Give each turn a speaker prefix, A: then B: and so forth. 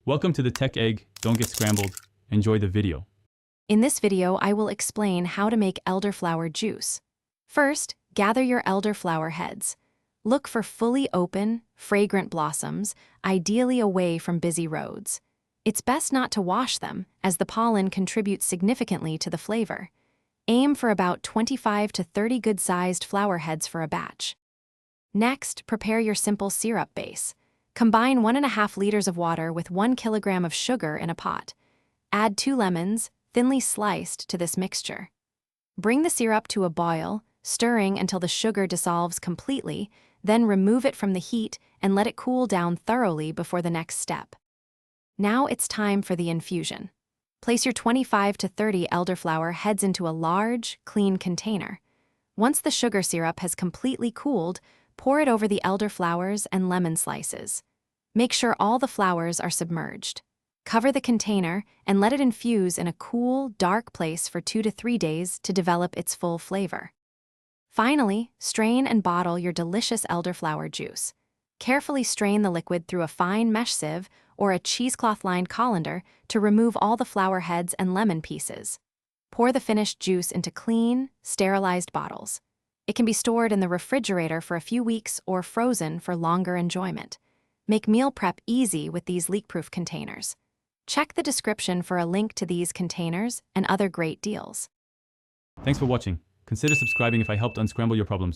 A: Welcome to the Tech Egg. Don't get scrambled. Enjoy the video.
B: In this video, I will explain how to make elderflower juice. First, gather your elderflower heads. Look for fully open, fragrant blossoms, ideally away from busy roads. It's best not to wash them, as the pollen contributes significantly to the flavor. Aim for about 25 to 30 good-sized flower heads for a batch. Next, prepare your simple syrup base. Combine 1.5 liters of water with 1 kilogram of sugar in a pot. Add 2 lemons, thinly sliced, to this mixture. Bring the syrup to a boil, stirring until the sugar dissolves completely, then remove it from the heat and let it cool down thoroughly before the next step. Now it's time for the infusion. Place your 25 to 30 elderflower heads into a large, clean container. Once the sugar syrup has completely cooled, pour it over the elderflowers and lemon slices. Make sure all the flowers are submerged. Cover the container and let it infuse in a cool, dark place for 2 to 3 days to develop its full flavor. Finally, strain and bottle your delicious elderflower juice. Carefully strain the liquid through a fine mesh sieve or a cheesecloth-lined colander to remove all the flower heads and lemon pieces. Pour the finished juice into clean, sterilized bottles. It can be stored in the refrigerator for a few weeks or frozen for longer enjoyment. Make meal prep easy with these leak-proof containers. Check the description for a link to these containers and other great deals.
A: Thanks for watching. Consider subscribing if I helped unscramble your problems.